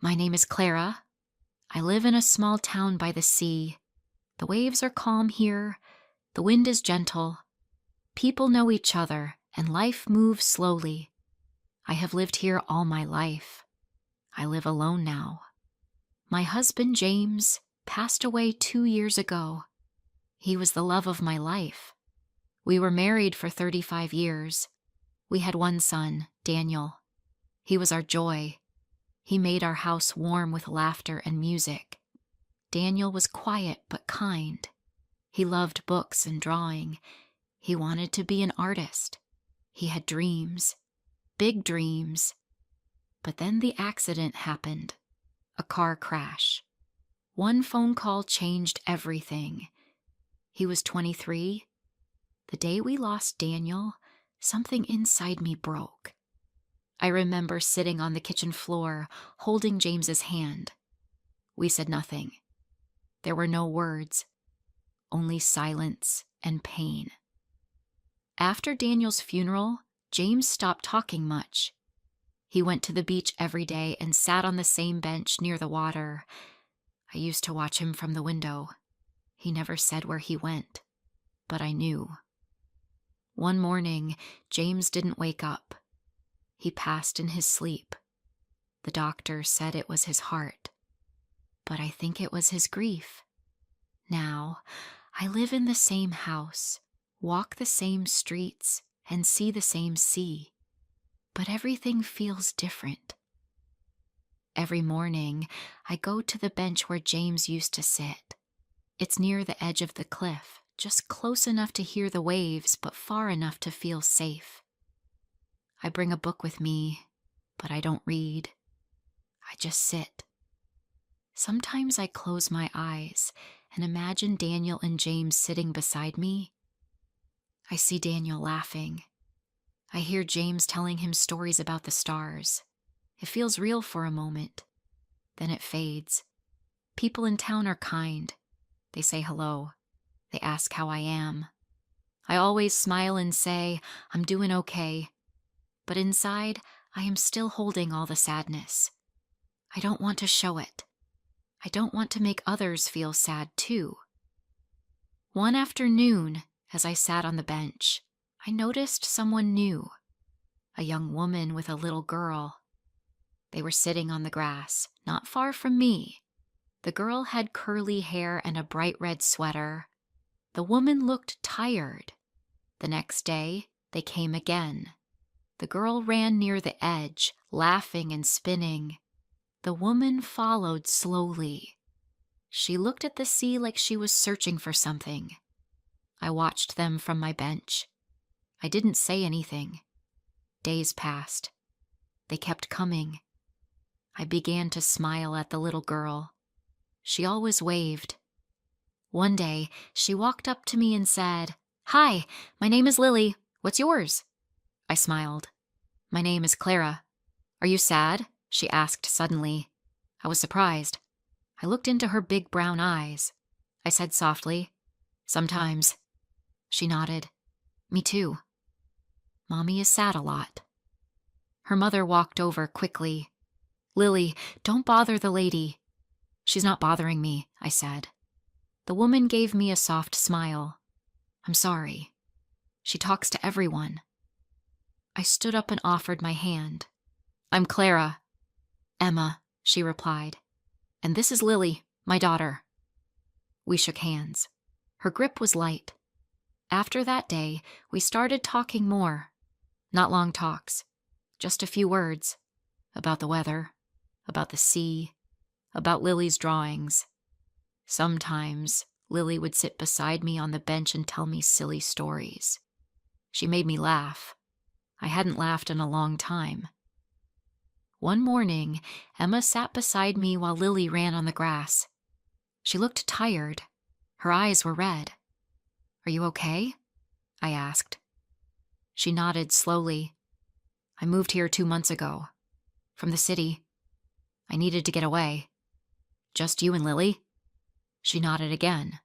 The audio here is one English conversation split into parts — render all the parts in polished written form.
My name is Clara. I live in a small town by the sea. The waves are calm here. The wind is gentle. People know each other, and life moves slowly. I have lived here all my life. I live alone now. My husband, James, passed away 2 years ago. He was the love of my life. We were married for 35 years. We had one son, Daniel. He was our joy. He made our house warm with laughter and music. Daniel was quiet but kind. He loved books and drawing. He wanted to be an artist. He had dreams, big dreams. But then the accident happened, a car crash. One phone call changed everything. He was 23. The day we lost Daniel, something inside me broke. I remember sitting on the kitchen floor, holding James's hand. We said nothing. There were no words, only silence and pain. After Daniel's funeral, James stopped talking much. He went to the beach every day and sat on the same bench near the water. I used to watch him from the window. He never said where he went, but I knew. One morning, James didn't wake up. He passed in his sleep. The doctor said it was his heart, but I think it was his grief. Now, I live in the same house, walk the same streets, and see the same sea, but everything feels different. Every morning, I go to the bench where James used to sit. It's near the edge of the cliff, just close enough to hear the waves, but far enough to feel safe. I bring a book with me, but I don't read. I just sit. Sometimes I close my eyes and imagine Daniel and James sitting beside me. I see Daniel laughing. I hear James telling him stories about the stars. It feels real for a moment. Then it fades. People in town are kind. They say hello. They ask how I am. I always smile and say, I'm doing okay. But inside, I am still holding all the sadness. I don't want to show it. I don't want to make others feel sad too. One afternoon, as I sat on the bench, I noticed someone new, a young woman with a little girl. They were sitting on the grass, not far from me. The girl had curly hair and a bright red sweater. The woman looked tired. The next day, they came again. The girl ran near the edge, laughing and spinning. The woman followed slowly. She looked at the sea like she was searching for something. I watched them from my bench. I didn't say anything. Days passed. They kept coming. I began to smile at the little girl. She always waved. One day, she walked up to me and said, "Hi, my name is Lily. What's yours?" I smiled. "My name is Clara. Are you sad?" she asked suddenly. I was surprised. I looked into her big brown eyes. I said softly, "Sometimes." She nodded. "Me too. Mommy is sad a lot." Her mother walked over quickly. "Lily, don't bother the lady." "She's not bothering me," I said. The woman gave me a soft smile. "I'm sorry. She talks to everyone." I stood up and offered my hand. "I'm Clara." "Emma," she replied. "And this is Lily, my daughter." We shook hands. Her grip was light. After that day, we started talking more. Not long talks, just a few words. About the weather, about the sea, about Lily's drawings. Sometimes, Lily would sit beside me on the bench and tell me silly stories. She made me laugh. I hadn't laughed in a long time. One morning, Emma sat beside me while Lily ran on the grass. She looked tired. Her eyes were red. "Are you okay?" I asked. She nodded slowly. "I moved here 2 months ago. From the city. I needed to get away." "Just you and Lily?" She nodded again.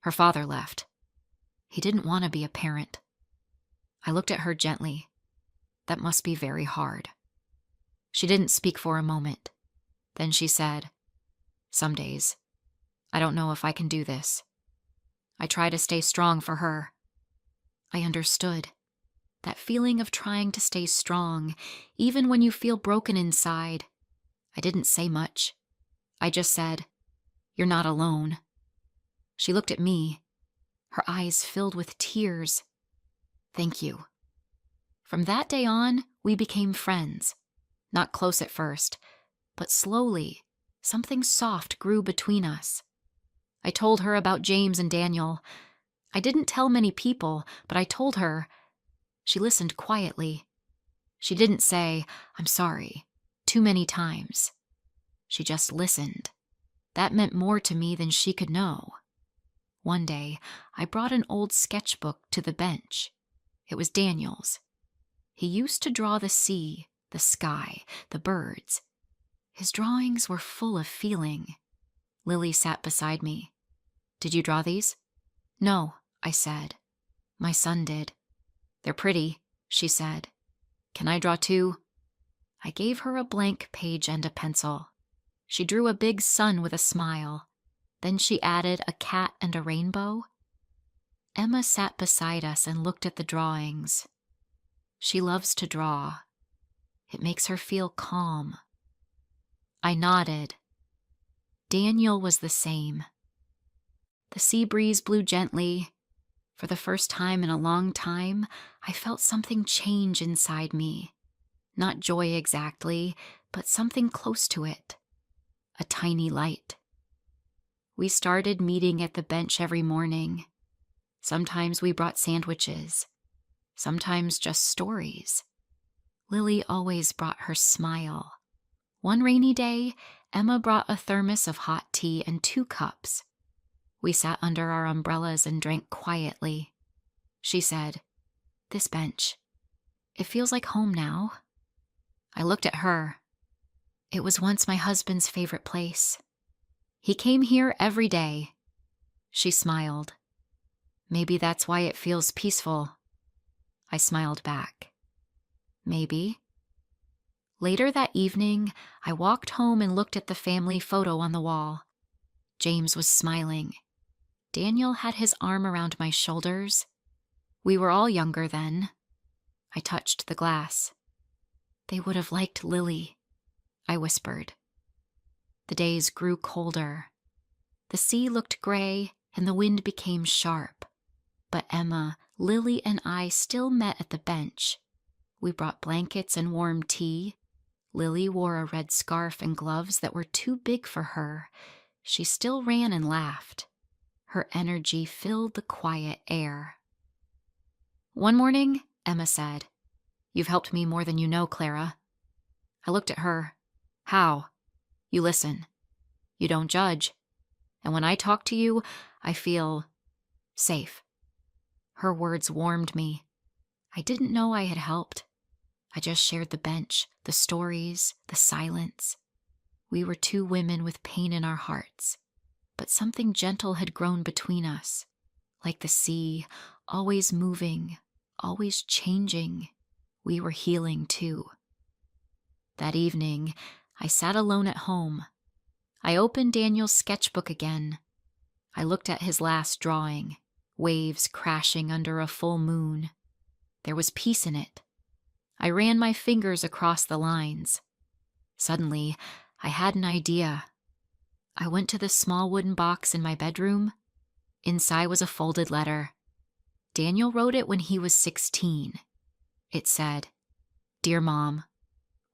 "Her father left. He didn't want to be a parent." I looked at her gently. "That must be very hard." She didn't speak for a moment. Then she said, "Some days, I don't know if I can do this. I try to stay strong for her." I understood. That feeling of trying to stay strong, even when you feel broken inside. I didn't say much. I just said, "You're not alone." She looked at me, her eyes filled with tears. "Thank you." From that day on, we became friends. Not close at first, but slowly, something soft grew between us. I told her about James and Daniel. I didn't tell many people, but I told her. She listened quietly. She didn't say, "I'm sorry," too many times. She just listened. That meant more to me than she could know. One day, I brought an old sketchbook to the bench. It was Daniel's. He used to draw the sea, the sky, the birds. His drawings were full of feeling. Lily sat beside me. "Did you draw these?" "No," I said. "My son did." "They're pretty," she said. "Can I draw too?" I gave her a blank page and a pencil. She drew a big sun with a smile. Then she added a cat and a rainbow. Emma sat beside us and looked at the drawings. She loves to draw. It makes her feel calm. I nodded. Daniel was the same. The sea breeze blew gently. For the first time in a long time, I felt something change inside me. Not joy exactly, but something close to it. A tiny light. We started meeting at the bench every morning. Sometimes we brought sandwiches. Sometimes just stories. Lily always brought her smile. One rainy day, Emma brought a thermos of hot tea and 2 cups. We sat under our umbrellas and drank quietly. She said, "This bench, it feels like home now." I looked at her. "It was once my husband's favorite place. He came here every day." She smiled. "Maybe that's why it feels peaceful." I smiled back. "Maybe." Later that evening, I walked home and looked at the family photo on the wall. James was smiling. Daniel had his arm around my shoulders. We were all younger then. I touched the glass. "They would have liked Lily," I whispered. The days grew colder. The sea looked gray and the wind became sharp. But Emma, Lily, and I still met at the bench. We brought blankets and warm tea. Lily wore a red scarf and gloves that were too big for her. She still ran and laughed. Her energy filled the quiet air. One morning, Emma said, "You've helped me more than you know, Clara." I looked at her. "How?" "You listen. You don't judge. And when I talk to you, I feel safe." Her words warmed me. I didn't know I had helped. I just shared the bench, the stories, the silence. We were 2 women with pain in our hearts. But something gentle had grown between us. Like the sea, always moving, always changing. We were healing too. That evening, I sat alone at home. I opened Daniel's sketchbook again. I looked at his last drawing, waves crashing under a full moon. There was peace in it. I ran my fingers across the lines. Suddenly, I had an idea. I went to the small wooden box in my bedroom. Inside was a folded letter. Daniel wrote it when he was 16. It said, "Dear Mom,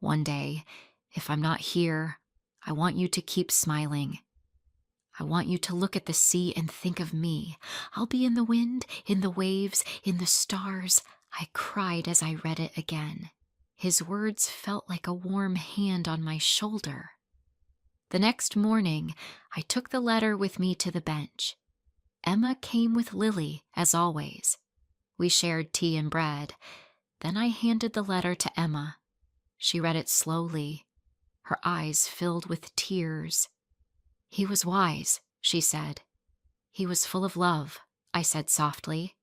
one day, if I'm not here, I want you to keep smiling. I want you to look at the sea and think of me. I'll be in the wind, in the waves, in the stars." I cried as I read it again. His words felt like a warm hand on my shoulder. The next morning, I took the letter with me to the bench. Emma came with Lily, as always. We shared tea and bread. Then I handed the letter to Emma. She read it slowly. Her eyes filled with tears. "He was wise," she said. "He was full of love," I said softly.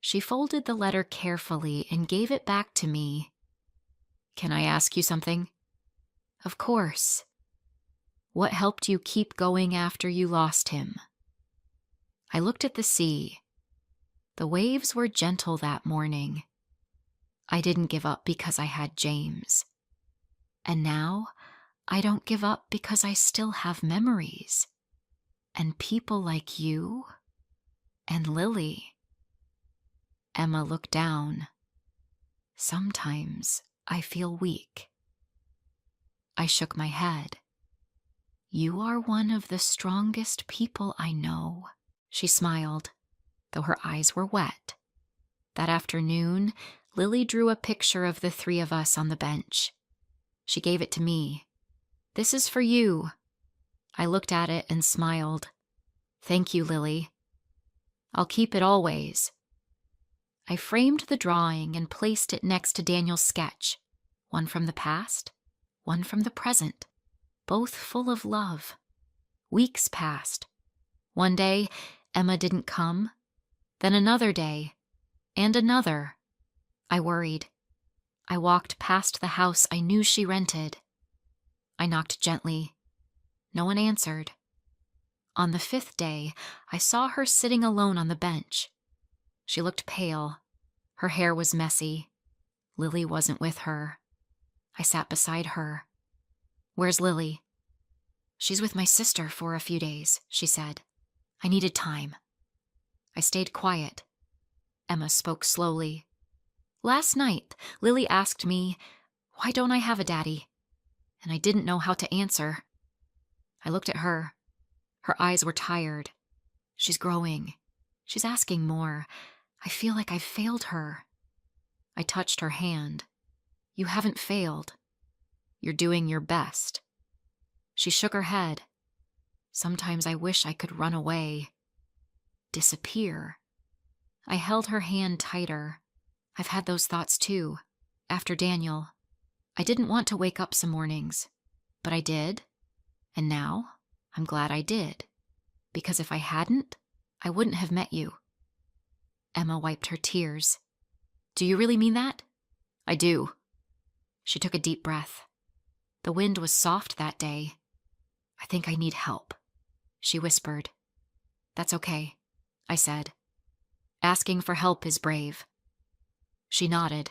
She folded the letter carefully and gave it back to me. "Can I ask you something?" "Of course." What helped you keep going after you lost him? I looked at the sea. The waves were gentle that morning. I didn't give up because I had James. And now, I don't give up because I still have memories. And people like you and Lily. Emma looked down. Sometimes I feel weak. I shook my head. You are one of the strongest people I know. She smiled, though her eyes were wet. That afternoon, Lily drew a picture of the three of us on the bench. She gave it to me. This is for you. I looked at it and smiled. Thank you, Lily. I'll keep it always. I framed the drawing and placed it next to Daniel's sketch, one from the past, one from the present, both full of love. Weeks passed. One day, Emma didn't come, then another day, and another. I worried. I walked past the house I knew she rented. I knocked gently. No one answered. On the 5th day, I saw her sitting alone on the bench. She looked pale. Her hair was messy. Lily wasn't with her. I sat beside her. Where's Lily? She's with my sister for a few days, she said. I needed time. I stayed quiet. Emma spoke slowly. Last night, Lily asked me, why don't I have a daddy? And I didn't know how to answer. I looked at her. Her eyes were tired. She's growing. She's asking more. I feel like I've failed her. I touched her hand. You haven't failed. You're doing your best. She shook her head. Sometimes I wish I could run away. Disappear. I held her hand tighter. I've had those thoughts too, after Daniel. I didn't want to wake up some mornings, but I did. And now, I'm glad I did. Because if I hadn't, I wouldn't have met you. Emma wiped her tears. Do you really mean that? I do. She took a deep breath. The wind was soft that day. I think I need help, she whispered. That's okay, I said. Asking for help is brave. She nodded.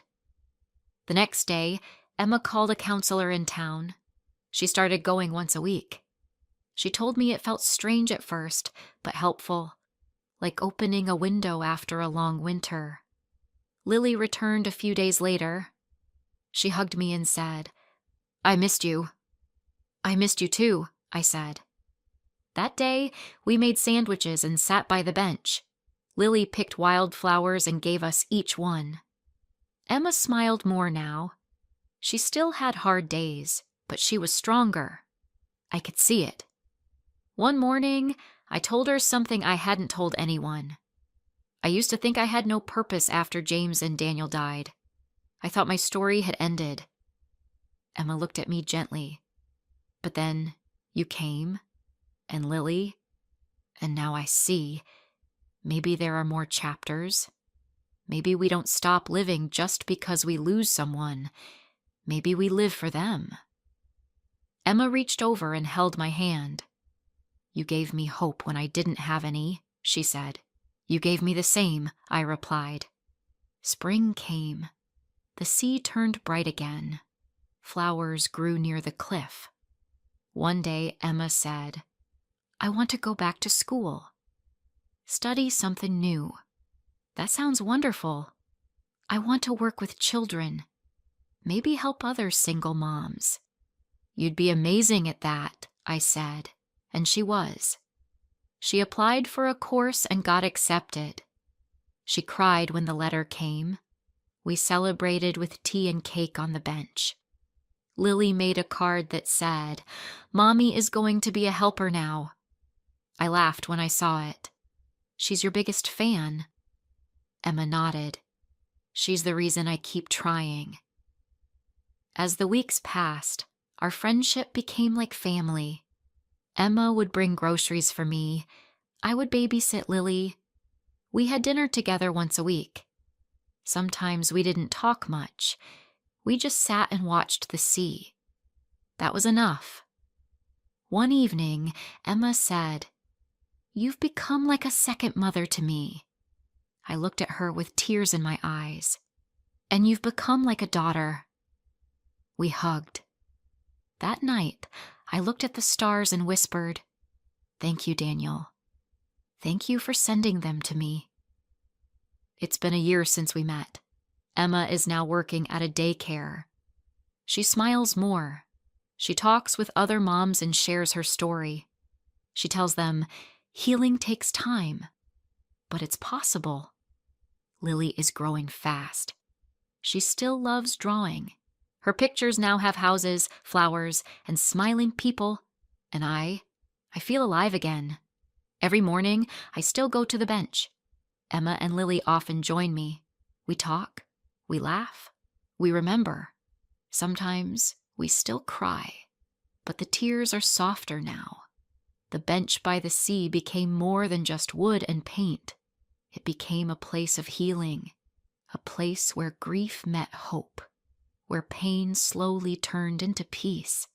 The next day, Emma called a counselor in town. She started going once a week. She told me it felt strange at first, but helpful, like opening a window after a long winter. Lily returned a few days later. She hugged me and said, I missed you. I missed you too, I said. That day, we made sandwiches and sat by the bench. Lily picked wildflowers and gave us each one. Emma smiled more now. She still had hard days, but she was stronger. I could see it. One morning, I told her something I hadn't told anyone. I used to think I had no purpose after James and Daniel died. I thought my story had ended. Emma looked at me gently. But then you came, and Lily, and now I see. Maybe there are more chapters. Maybe we don't stop living just because we lose someone. Maybe we live for them. Emma reached over and held my hand. You gave me hope when I didn't have any, she said. You gave me the same, I replied. Spring came. The sea turned bright again. Flowers grew near the cliff. One day, Emma said, I want to go back to school. Study something new. That sounds wonderful. I want to work with children. Maybe help other single moms. You'd be amazing at that, I said, and she was. She applied for a course and got accepted. She cried when the letter came. We celebrated with tea and cake on the bench. Lily made a card that said, Mommy is going to be a helper now. I laughed when I saw it. She's your biggest fan. Emma nodded. She's the reason I keep trying. As the weeks passed, our friendship became like family. Emma would bring groceries for me. I would babysit Lily. We had dinner together once a week. Sometimes we didn't talk much. We just sat and watched the sea. That was enough. One evening, Emma said, "You've become like a second mother to me." I looked at her with tears in my eyes. "And you've become like a daughter." We hugged. That night, I looked at the stars and whispered, "Thank you, Daniel. Thank you for sending them to me." It's been a year since we met. Emma is now working at a daycare. She smiles more. She talks with other moms and shares her story. She tells them, healing takes time, but it's possible. Lily is growing fast. She still loves drawing. Her pictures now have houses, flowers, and smiling people, and I feel alive again. Every morning, I still go to the bench. Emma and Lily often join me. We talk, we laugh, we remember. Sometimes we still cry, but the tears are softer now. The bench by the sea became more than just wood and paint. It became a place of healing, a place where grief met hope, where pain slowly turned into peace,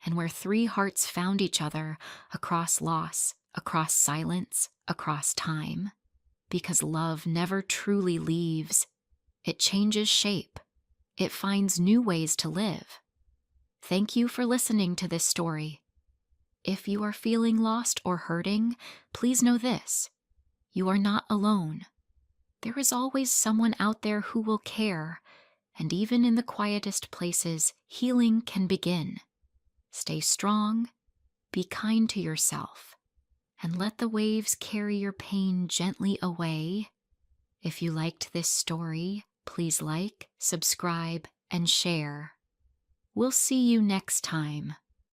and where three hearts found each other across loss, across silence, across time. Because love never truly leaves. It changes shape. It finds new ways to live. Thank you for listening to this story. If you are feeling lost or hurting, please know this: you are not alone. There is always someone out there who will care, and even in the quietest places, healing can begin. Stay strong, be kind to yourself, and let the waves carry your pain gently away. If you liked this story, please like, subscribe, and share. We'll see you next time.